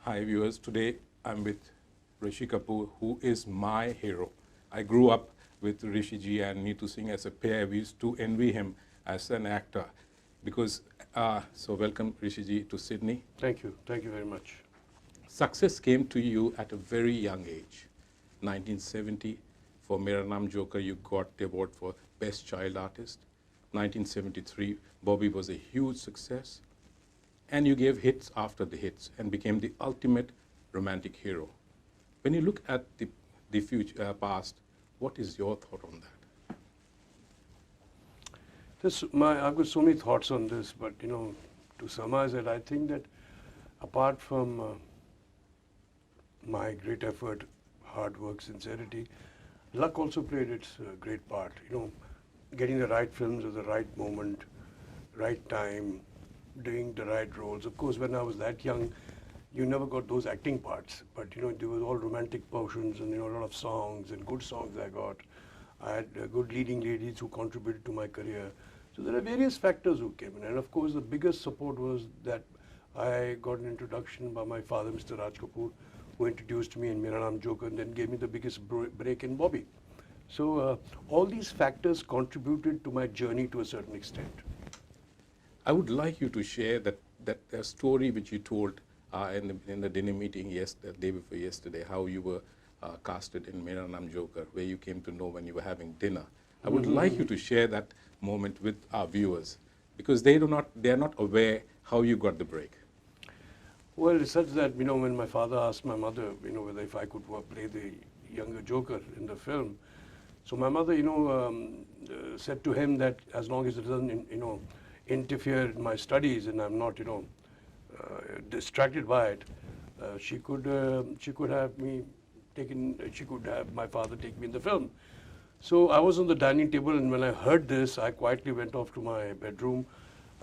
Hi viewers, today I'm with Rishi Kapoor, who is my hero. I grew up with Rishi ji and Neetu Singh as a pair. We used to envy him as an actor because, so welcome Rishi ji to Sydney. Thank you very much. Success came to you at a very young age. 1970, for Mera, Naam, Joker, you got the award for Best Child Artist. 1973, Bobby was a huge success. And you gave hits after the hits and became the ultimate romantic hero. When you look at the future, past, what is your thought on that? I've got so many thoughts on this, but to summarize it, I think that apart from my great effort, hard work, sincerity, luck also played its great part. Getting the right films at the right moment, right time, doing the right roles. Of course, when I was that young, you never got those acting parts, but there was all romantic portions and a lot of songs and good songs I got. I had good leading ladies who contributed to my career. So there are various factors who came in, and of course the biggest support was that I got an introduction by my father, Mr. Raj Kapoor, who introduced me in Mera, Naam, Joker, and then gave me the biggest break in Bobby. So all these factors contributed to my journey to a certain extent. I would like you to share that story which you told in the dinner meeting the day before yesterday, how you were casted in Mera, Naam, Joker, where you came to know when you were having dinner. I would like you to share that moment with our viewers, because they are not aware how you got the break. Well, it's such that when my father asked my mother whether if I could play the younger Joker in the film, so my mother said to him that as long as it doesn't interfere in my studies and I'm not distracted by it, she could have my father take me in the film. So I was on the dining table, and when I heard this, I quietly went off to my bedroom.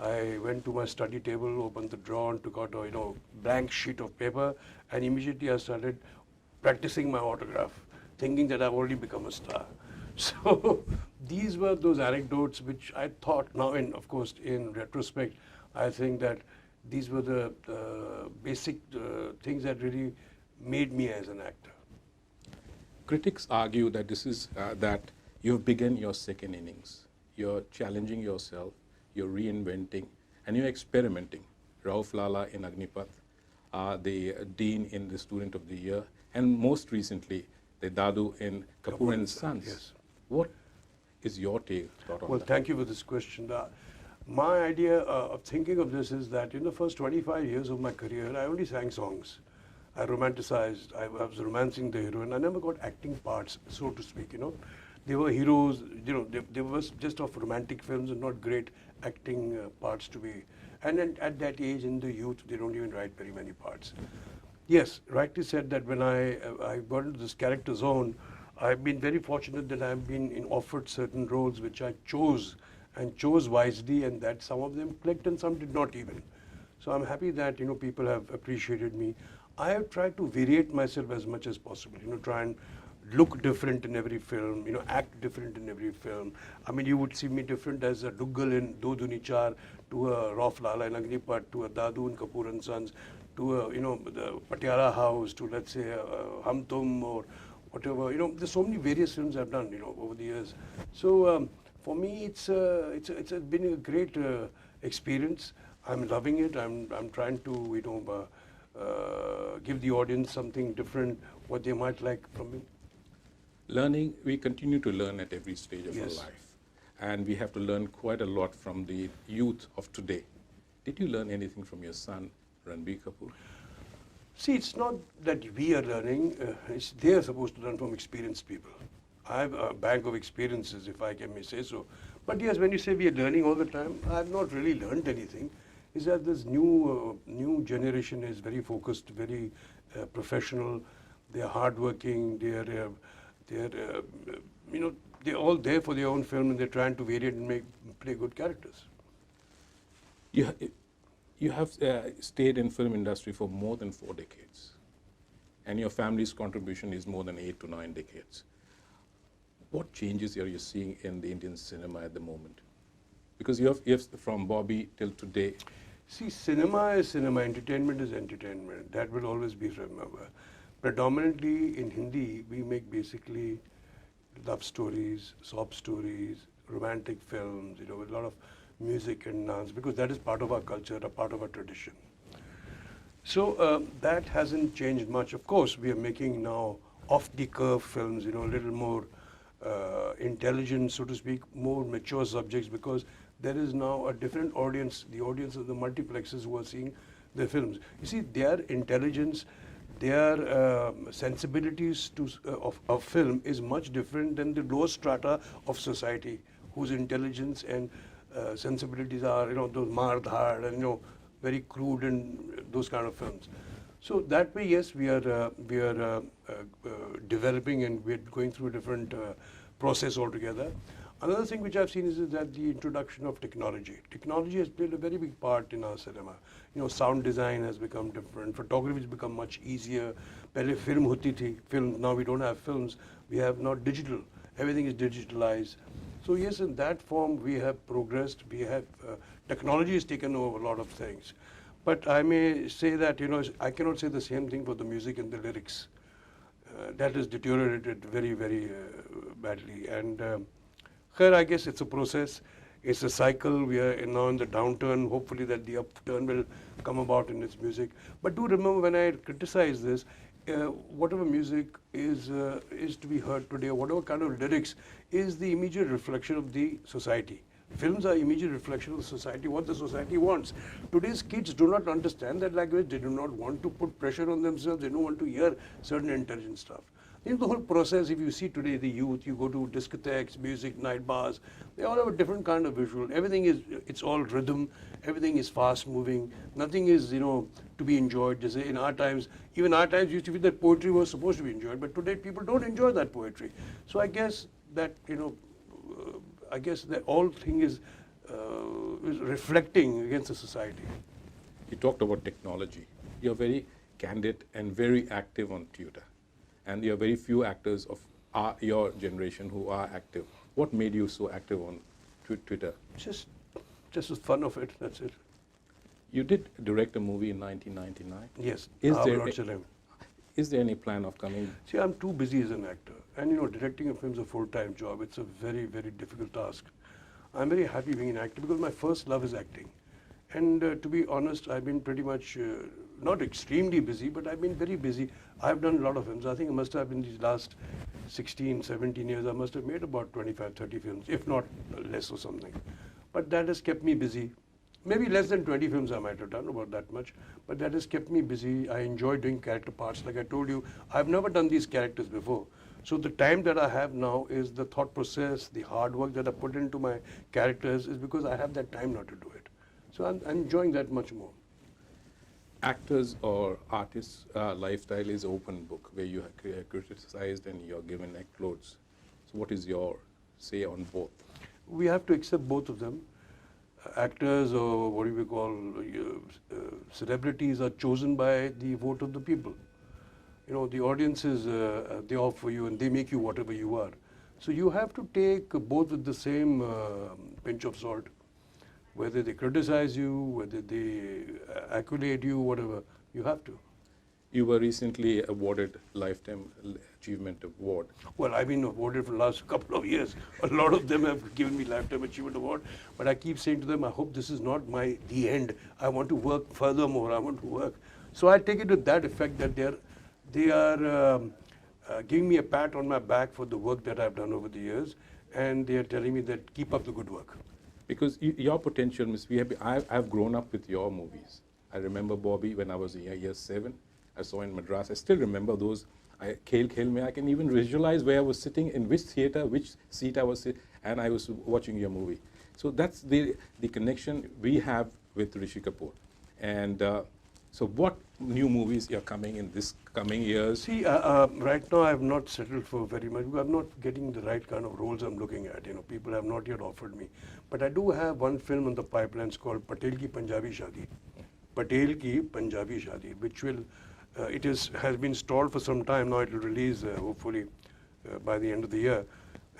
I went to my study table, opened the drawer, and took out a blank sheet of paper, and immediately I started practicing my autograph, thinking that I've already become a star. So these were those anecdotes which I thought now, of course, in retrospect, I think that these were the basic things that really made me as an actor. Critics argue that this is that you've begun your second innings. You're challenging yourself, you're reinventing, and you're experimenting. Rauf Lala in Agnipath, the Dean in the Student of the Year, and most recently, the Dadu in Kapoor and Sons. Yes. What is your thought on Well, that? thank you for this question. My idea of thinking of this is that in the first 25 years of my career, I only sang songs. I romanticized, I was romancing the hero, and I never got acting parts, so to speak, They were heroes, they were just of romantic films and not great acting parts to be. And then at that age, in the youth, they don't even write very many parts. Yes, rightly said that when I got into this character zone, I've been very fortunate that I've been offered certain roles which I chose, and chose wisely, and that some of them clicked and some did not even. So I'm happy that people have appreciated me. I have tried to variate myself as much as possible, try and look different in every film, act different in every film. I mean, you would see me different as a Duggal in Do Duni Char, to a Rauf Lala in Agnipath, to a Dadu in Kapoor and Sons, to a, the Patiala House, to let's say Hum Tum or whatever. There's so many various films I've done, over the years. So for me, it's been a great experience. I'm loving it. I'm trying to, give the audience something different, what they might like from me. Learning, we continue to learn at every stage of Yes. our life. And we have to learn quite a lot from the youth of today. Did you learn anything from your son, Ranbir Kapoor? See, it's not that we are learning, they are supposed to learn from experienced people. I have a bank of experiences, if I may say so. But yes, when you say we are learning all the time, I have not really learned anything. Is that this new generation is very focused, very professional. They are hardworking. They're all there for their own film, and they're trying to vary it and play good characters. You have stayed in film industry for more than 4 decades, and your family's contribution is more than 8 to 9 decades. What changes are you seeing in the Indian cinema at the moment? Because you have from Bobby till today. See, cinema is cinema, entertainment is entertainment. That will always be remembered. Predominantly in Hindi, we make basically love stories, sob stories, romantic films, with a lot of music and dance, because that is part of our culture, a part of our tradition. So that hasn't changed much. Of course, we are making now off-the-curve films, a little more intelligent, so to speak, more mature subjects, because there is now a different audience, the audience of the multiplexes who are seeing the films. You see, their intelligence, their sensibilities of film is much different than the lower strata of society, whose intelligence and sensibilities are, those Mardhar and, very crude and those kind of films. So that way, yes, we are developing, and we're going through a different process altogether. Another thing which I've seen is that the introduction of technology. Technology has played a very big part in our cinema. Sound design has become different. Photography has become much easier. Pehle film hoti thi, film. Now we don't have films. We have now digital. Everything is digitalized. So yes, in that form we have progressed. We have technology has taken over a lot of things. But I may say that I cannot say the same thing for the music and the lyrics. That has deteriorated very, very badly. And I guess it's a process. It's a cycle. We are now in the downturn. Hopefully that the upturn will come about in its music. But do remember, when I criticize this, whatever music is to be heard today, or whatever kind of lyrics, is the immediate reflection of the society. Films are immediate reflection of the society, what the society wants. Today's kids do not understand that language. They do not want to put pressure on themselves. They don't want to hear certain intelligent stuff. In the whole process, if you see today the youth, you go to discotheques, music, night bars, they all have a different kind of visual. Everything is, it's all rhythm, everything is fast moving, nothing is, to be enjoyed. Just in our times, even our times used to be that poetry was supposed to be enjoyed, but today people don't enjoy that poetry. So I guess that, I guess the whole thing is reflecting against the society. You talked about technology. You're very candid and very active on Twitter. And there are very few actors of your generation who are active. What made you so active on Twitter? Just the fun of it, that's it. You did direct a movie in 1999. Yes, is there any plan of coming? See, I'm too busy as an actor. And directing a film is a full-time job. It's a very, very difficult task. I'm very happy being an actor because my first love is acting. And to be honest, I've been pretty much, not extremely busy, but I've been very busy. I've done a lot of films. I think I must have, in these last 16, 17 years, I must have made about 25, 30 films, if not less or something. But that has kept me busy. Maybe less than 20 films I might have done, about that much. But that has kept me busy. I enjoy doing character parts. Like I told you, I've never done these characters before. So the time that I have now is the thought process, the hard work that I put into my characters is because I have that time now to do it. So I'm enjoying that much more. Actors or artists' lifestyle is open book, where you are criticized and you're given clothes. So what is your say on both? We have to accept both of them. Actors, or what do we call celebrities, are chosen by the vote of the people. The audiences, they offer you and they make you whatever you are. So you have to take both with the same pinch of salt. Whether they criticize you, whether they accolade you, whatever, you have to. You were recently awarded Lifetime Achievement Award. Well, I've been awarded for the last couple of years. A lot of them have given me Lifetime Achievement Award. But I keep saying to them, I hope this is not the end. I want to work furthermore. I want to work. So I take it to that effect that they are giving me a pat on my back for the work that I've done over the years. And they are telling me that keep up the good work. Because your potential, I've grown up with your movies. I remember Bobby when I was in year 7. I saw in Madras. I still remember those. Khel Mein. I can even visualize where I was sitting, in which theater, which seat I was sitting, and I was watching your movie. So that's the connection we have with Rishi Kapoor. And so what new movies are coming in this coming years? See, right now I have not settled for very much. I'm not getting the right kind of roles I'm looking at. People have not yet offered me. But I do have one film on the pipeline called Patel Ki Punjabi Shadi. Patel Ki Punjabi Shadi, which will, has been stalled for some time. Now it will release hopefully by the end of the year.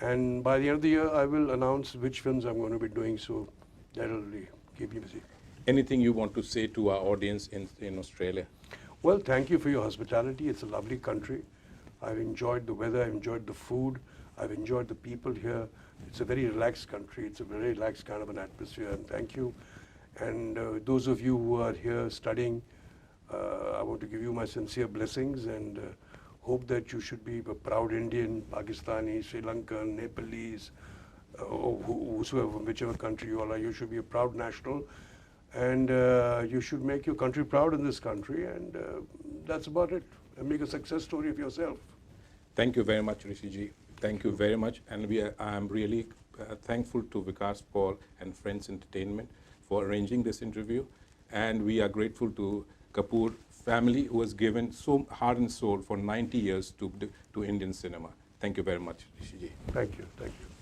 And by the end of the year, I will announce which films I'm going to be doing. So that will really keep me busy. Anything you want to say to our audience in Australia? Well, thank you for your hospitality. It's a lovely country. I've enjoyed the weather, I've enjoyed the food, I've enjoyed the people here. It's a very relaxed country. It's a very relaxed kind of an atmosphere, and thank you. And those of you who are here studying, I want to give you my sincere blessings and hope that you should be a proud Indian, Pakistani, Sri Lankan, Nepalese, or whosoever, whichever country you all are, you should be a proud national. And you should make your country proud in this country, and that's about it. And make a success story of yourself. Thank you very much, Rishi ji. Thank you very much. And I'm really thankful to Vikas Paul and Friends Entertainment for arranging this interview. And we are grateful to Kapoor family, who has given so heart and soul for 90 years to Indian cinema. Thank you very much, Rishi ji. Thank you. Thank you.